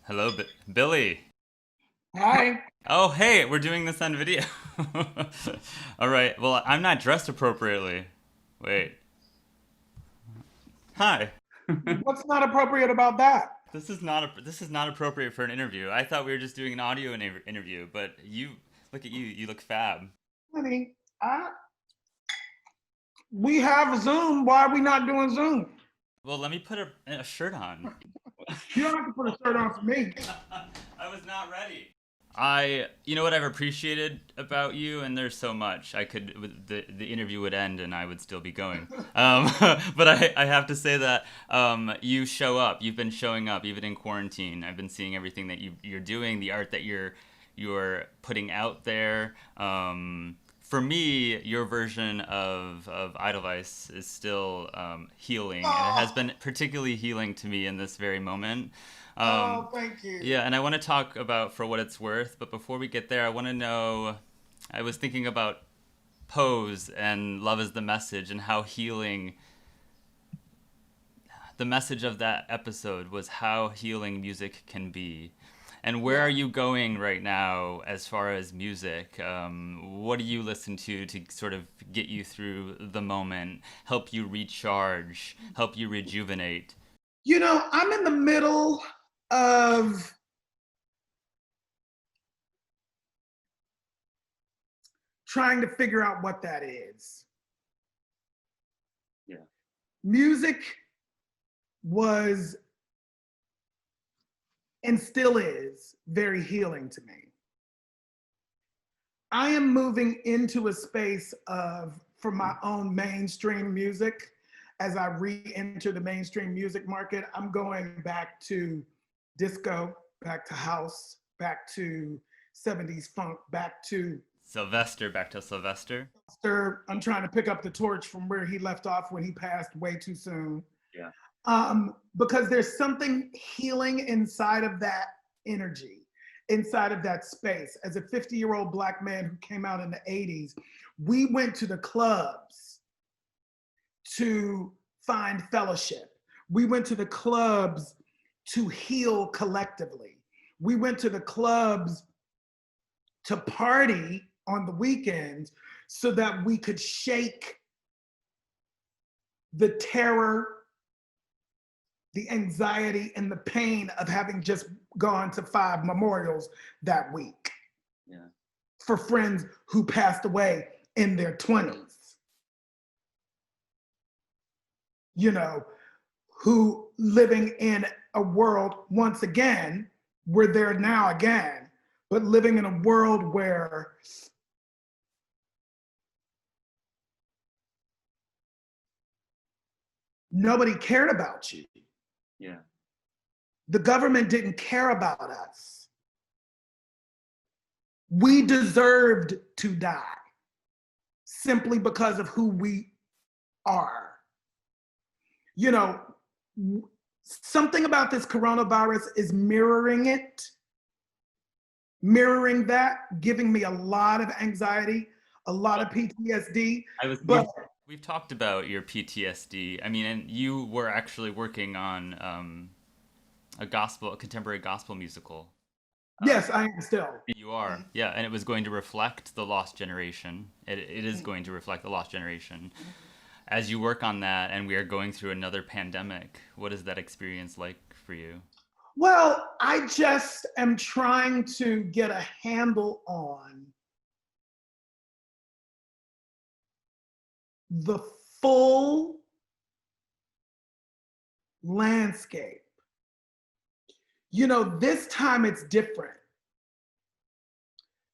Hello, Billy. Hi. Oh, hey, we're doing this on video. All right. Well, I'm not dressed appropriately. Wait. Hi. What's not appropriate about that? This is not appropriate for an interview. I thought we were just doing an audio interview, but you look at you. You look fab. Honey, we have Zoom. Why are we not doing Zoom? Well, let me put a shirt on. You don't have to put a shirt on for me. I was not ready. You know what I've appreciated about you, and there's so much. The interview would end, and I would still be going. But I have to say that you show up. You've been showing up, even in quarantine. I've been seeing everything that you're doing, the art that you're putting out there. For me, your version of Edelweiss is still healing, and it has Oh, been particularly healing to me in this very moment. Um, oh, thank you. yeah, and I want to talk about For What It's Worth, but before we get there, I want to know. I was thinking about Pose and Love is the Message and how healing the message of that episode was how healing music can be. And where Yeah. are you going right now as far as music? What do you listen to sort of get you through the moment, help you recharge, help you rejuvenate? I'm in the middle of trying to figure out what that is. Yeah. Music was and still is very healing to me. I am moving into a space of, for my own mainstream music, as I re-enter the mainstream music market, I'm going back to disco, back to house, back to 70s funk, back to Sylvester, back to Sylvester. Stir. I'm trying to pick up the torch from where he left off when he passed way too soon. Yeah. Because there's something healing inside of that energy, inside of that space. As a 50-year-old Black man who came out in the 80s, we went to the clubs to find fellowship. We went to the clubs to heal collectively. We went to the clubs to party on the weekends so that we could shake the terror, the anxiety, and the pain of having just gone to 5 memorials that week Yeah. for friends who passed away in their 20s, you know, who living in a world, once again, we're there now again, but living in a world where nobody cared about you. Yeah. The government didn't care about us. We deserved to die simply because of who we are. You know, something about this coronavirus is mirroring that, giving me a lot of anxiety, a lot of PTSD. I was But we've talked about your PTSD. I mean, and you were actually working on a contemporary gospel musical. Uh, yes, I am still. you are, yeah, and it was going to reflect the lost generation. It is going to reflect the lost generation. As you work on that, and we are going through another pandemic, what is that experience like for you? Well, I just am trying to get a handle on the full landscape. This time it's different.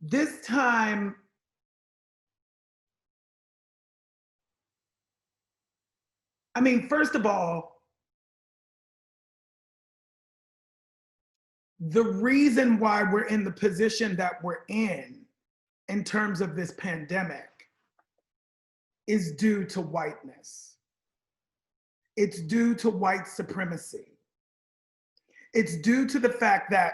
This time, I mean, first of all, the reason why we're in the position that we're in terms of this pandemic, is due to whiteness. It's due to white supremacy. It's due to the fact that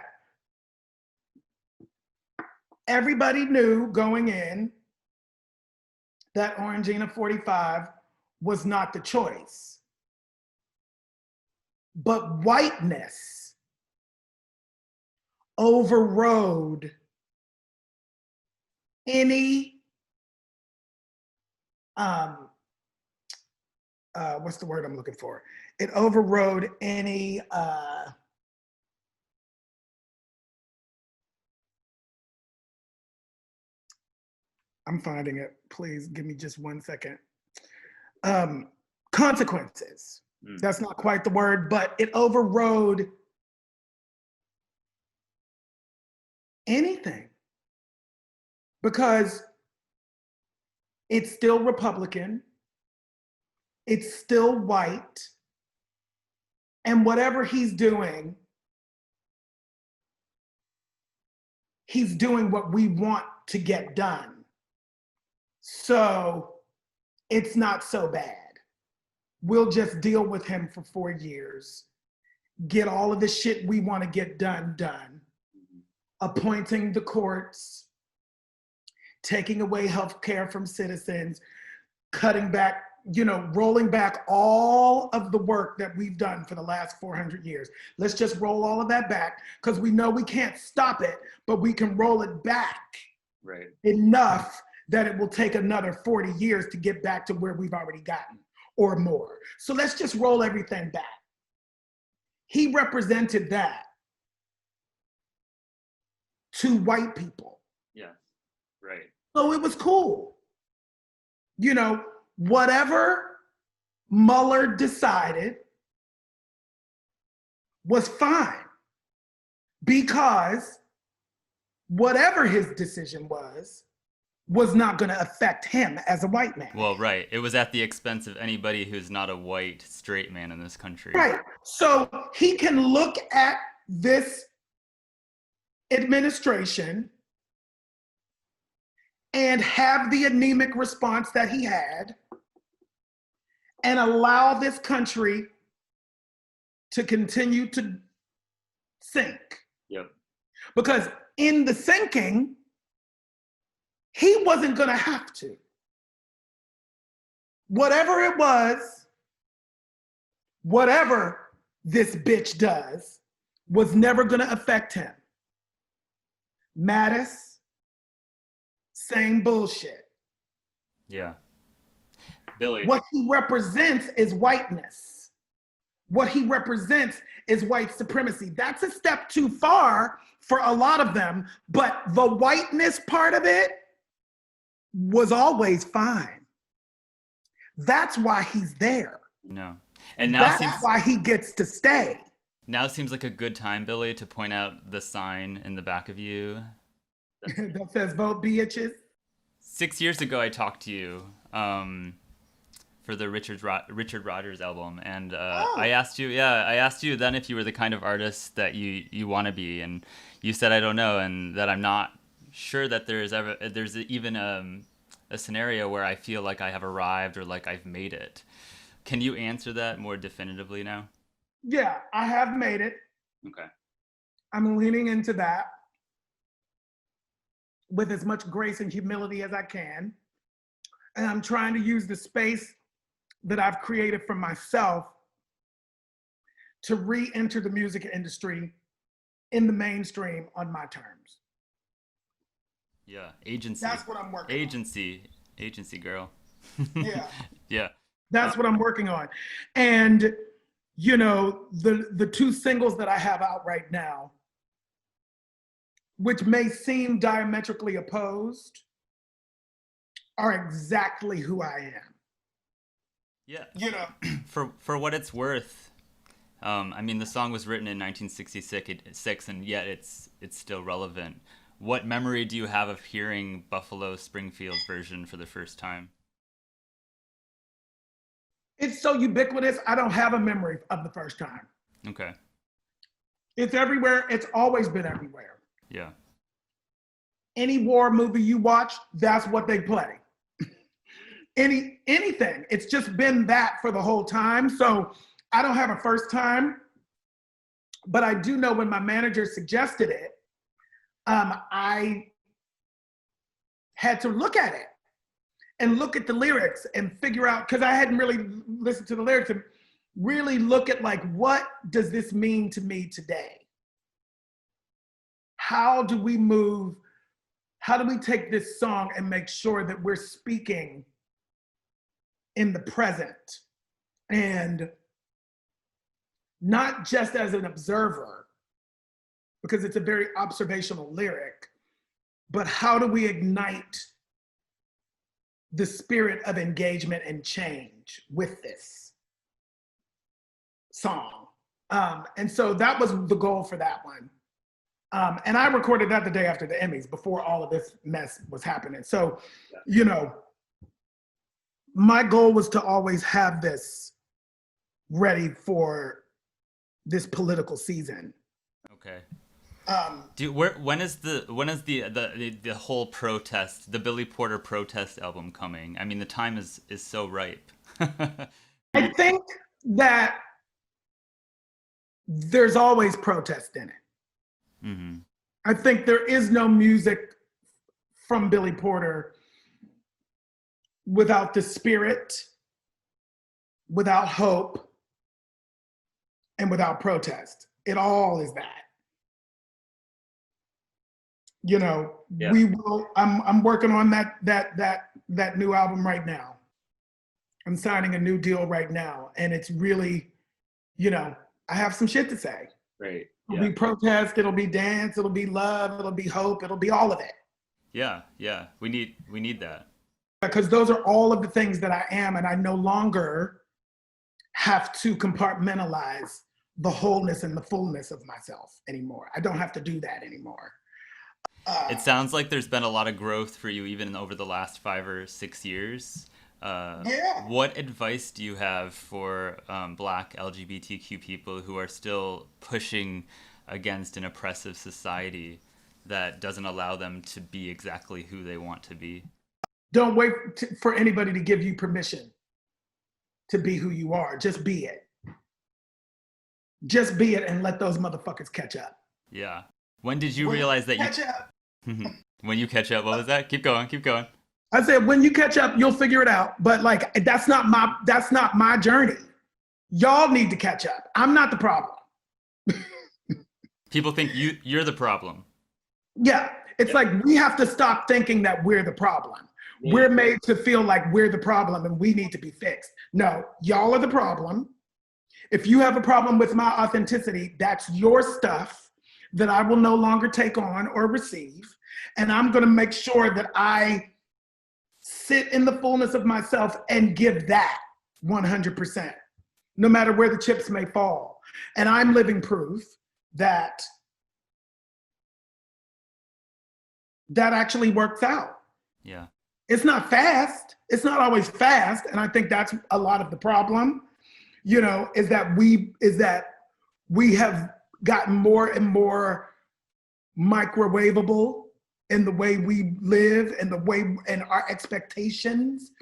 everybody knew going in that Orangina 45 was not the choice. But whiteness overrode any, what's the word I'm looking for? It overrode any, I'm finding it. Please give me just 1 second. Consequences. That's not quite the word, but it overrode anything because it's still Republican, it's still white, and whatever he's doing what we want to get done. So it's not so bad. We'll just deal with him for 4 years, get all of the shit we want to get done, appointing the courts, taking away health care from citizens, cutting back, rolling back all of the work that we've done for the last 400 years. Let's just roll all of that back because we know we can't stop it, but we can roll it back enough that it will take another 40 years to get back to where we've already gotten or more. So let's just roll everything back. He represented that to white people. Yeah, right. So it was cool. Whatever Mueller decided was fine because whatever his decision was not going to affect him as a white man. Well, right. It was at the expense of anybody who's not a white straight man in this country. Right. So he can look at this administration and have the anemic response that he had and allow this country to continue to sink. Yep. Because in the sinking, he wasn't going to have to. Whatever it was, whatever this bitch does, was never going to affect him. Mattis, same bullshit. Yeah. Billy. What he represents is whiteness. What he represents is white supremacy. That's a step too far for a lot of them, but the whiteness part of it was always fine. That's why he's there. No. And now that's why he gets to stay. Now seems like a good time, Billy, to point out the sign in the back of you. That says vote bitches. 6 years ago, I talked to you for the Richard Rodgers album, and I asked you then if you were the kind of artist that you want to be, and you said I don't know, and that I'm not sure that there's even a scenario where I feel like I have arrived or like I've made it. Can you answer that more definitively now? Yeah, I have made it. Okay. I'm leaning into that with as much grace and humility as I can. And I'm trying to use the space that I've created for myself to re-enter the music industry in the mainstream on my terms. Yeah, agency. That's what I'm working on. Agency girl. Yeah. Yeah. That's what I'm working on. And, the two singles that I have out right now, which may seem diametrically opposed, are exactly who I am. Yeah. For what it's worth, the song was written in 1966, and yet it's still relevant. What memory do you have of hearing Buffalo Springfield's version for the first time? It's so ubiquitous, I don't have a memory of the first time. Okay. It's everywhere. It's always been everywhere. Yeah. Any war movie you watch, that's what they play. Anything. It's just been that for the whole time. So I don't have a first time, but I do know when my manager suggested it, I had to look at it and look at the lyrics and figure out, because I hadn't really listened to the lyrics, and really look at what does this mean to me today? how do we move, how do we take this song and make sure that we're speaking in the present and not just as an observer, because it's a very observational lyric, but how do we ignite the spirit of engagement and change with this song? And so that was the goal for that one. And I recorded that the day after the Emmys, before all of this mess was happening. So, you know, my goal was to always have this ready for this political season. Okay. When is the whole protest, the Billy Porter protest album coming? I mean, the time is so ripe. I think that there's always protest in it. Mm-hmm. I think there is no music from Billy Porter without the spirit, without hope, and without protest. It all is that. You know, yeah. We will. I'm working on that new album right now. I'm signing a new deal right now, and it's really, you know, I have some shit to say. Right. It'll be protest. It'll be dance. It'll be love. It'll be hope. It'll be all of it. Yeah. We need that. Because those are all of the things that I am, and I no longer have to compartmentalize the wholeness and the fullness of myself anymore. I don't have to do that anymore. It sounds like there's been a lot of growth for you even over the last 5 or 6 years. Yeah. What advice do you have for Black LGBTQ people who are still pushing against an oppressive society that doesn't allow them to be exactly who they want to be? Don't wait for anybody to give you permission to be who you are. Just be it. Just be it and let those motherfuckers catch up. Yeah. When did you realize that catch up? When you catch up, what was that? Keep going. I said, when you catch up, you'll figure it out. But like, that's not my journey. Y'all need to catch up. I'm not the problem. People think you're the problem. Yeah. It's like, we have to stop thinking that we're the problem. Yeah. We're made to feel like we're the problem and we need to be fixed. No, y'all are the problem. If you have a problem with my authenticity, that's your stuff that I will no longer take on or receive. And I'm going to make sure that I sit in the fullness of myself and give that 100%, no matter where the chips may fall. And I'm living proof that that actually works out. Yeah. It's not fast. It's not always fast. And I think that's a lot of the problem, you know, is that we have gotten more and more microwavable in the way we live and the way and our expectations.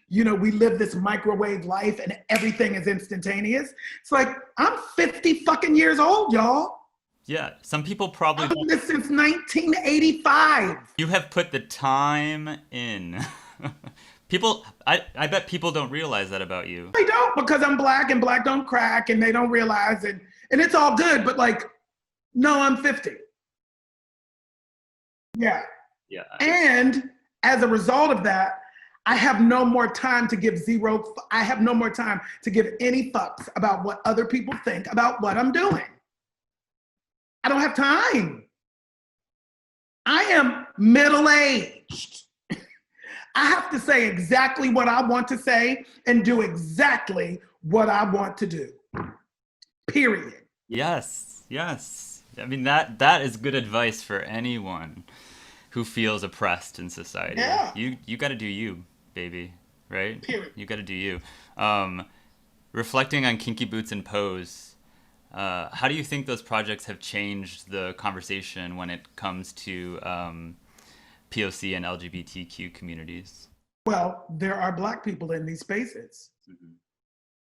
You know, we live this microwave life and everything is instantaneous. It's like, I'm 50 fucking years old, y'all. Yeah, some people probably... I've been this since 1985. You have put the time in. I bet people don't realize that about you. They don't, because I'm Black and Black don't crack and they don't realize it. And it's all good, but like, no, I'm 50. Yeah. Yeah. And as a result of that, I have no more time to give I have no more time to give any fucks about what other people think about what I'm doing. I don't have time. I am middle-aged. I have to say exactly what I want to say and do exactly what I want to do. Period. Yes. I mean, that is good advice for anyone who feels oppressed in society. Yeah. You got to do you, baby, right? Period. You got to do you. Reflecting on Kinky Boots and Pose, how do you think those projects have changed the conversation when it comes to POC and LGBTQ communities? Well, there are Black people in these spaces. Mm-hmm.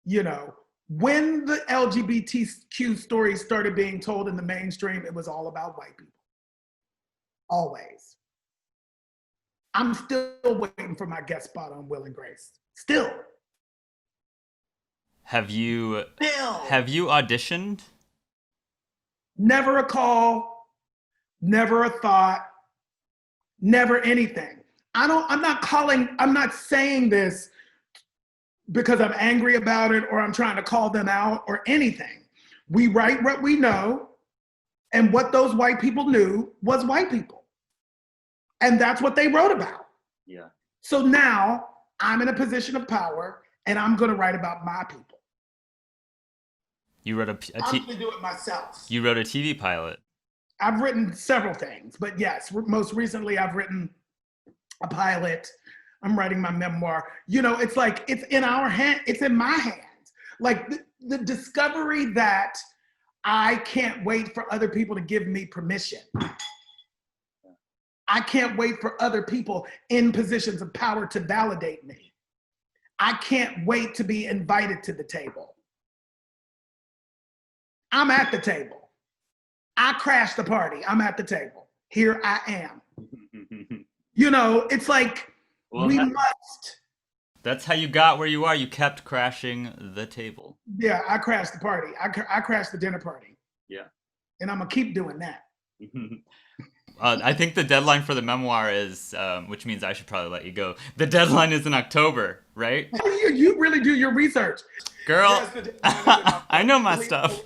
You know, when the LGBTQ stories started being told in the mainstream, it was all about white people. Always. I'm still waiting for my guest spot on Will and Grace. Still. Have you auditioned? Never a call, never a thought, never anything. I'm not saying this because I'm angry about it or I'm trying to call them out or anything. We write what we know, and what those white people knew was white people. And that's what they wrote about. Yeah. So now I'm in a position of power and I'm going to write about my people. You wrote I'm going to do it myself. You wrote a TV pilot. I've written several things, but yes, most recently I've written a pilot. I'm writing my memoir. You know, it's like, it's in our hand, it's in my hands. Like the discovery that I can't wait for other people to give me permission. I can't wait for other people in positions of power to validate me. I can't wait to be invited to the table. I'm at the table. I crashed the party. I'm at the table. Here I am. You know, it's like, well, we must. That's how you got where you are. You kept crashing the table. Yeah, I crashed the party. I crashed the dinner party. Yeah. And I'm going to keep doing that. I think the deadline for the memoir is, which means I should probably let you go. The deadline is in October, right? You really do your research. Girl, yes, I know my stuff.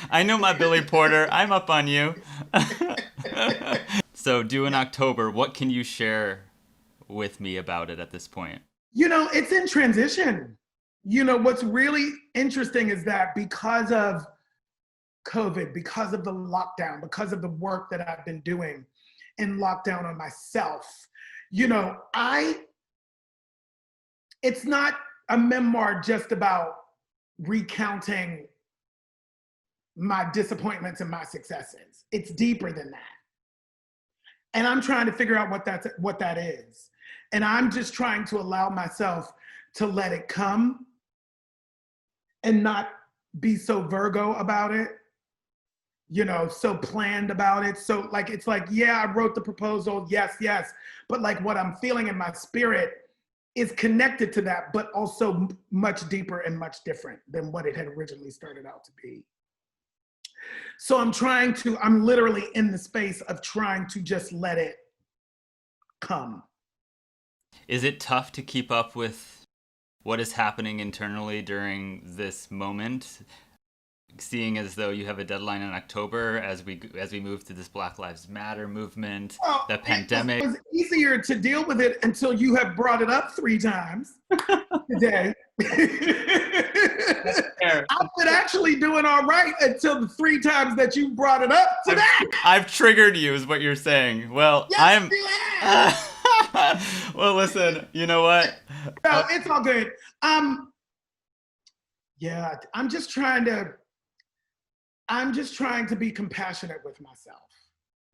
I know my Billy Porter. I'm up on you. So due in October, what can you share with me about it at this point? You know, it's in transition. You know, what's really interesting is that because of COVID, because of the lockdown, because of the work that I've been doing in lockdown on myself, you know, it's not a memoir just about recounting my disappointments and my successes. It's deeper than that. And I'm trying to figure out what that is. And I'm just trying to allow myself to let it come and not be so Virgo about it, you know, so planned about it. So like, it's like, yeah, I wrote the proposal, yes. But like what I'm feeling in my spirit is connected to that, but also much deeper and much different than what it had originally started out to be. So I'm literally in the space of trying to just let it come. Is it tough to keep up with what is happening internally during this moment? Seeing as though you have a deadline in October as we move to this Black Lives Matter movement, the pandemic. It was easier to deal with it until you have brought it up 3 times today. I've been actually doing all right until the 3 times that you brought it up today. I've triggered you is what you're saying. Well, yes, well, listen, you know what? No, it's all good. Yeah, I'm just trying to be compassionate with myself.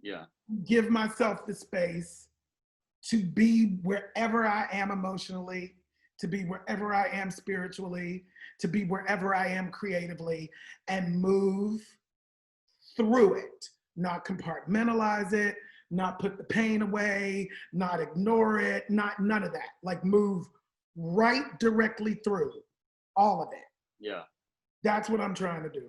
Yeah. Give myself the space to be wherever I am emotionally, to be wherever I am spiritually, to be wherever I am creatively, and move through it, not compartmentalize it, not put the pain away, not ignore it, none of that. Like move right directly through all of it. Yeah. That's what I'm trying to do.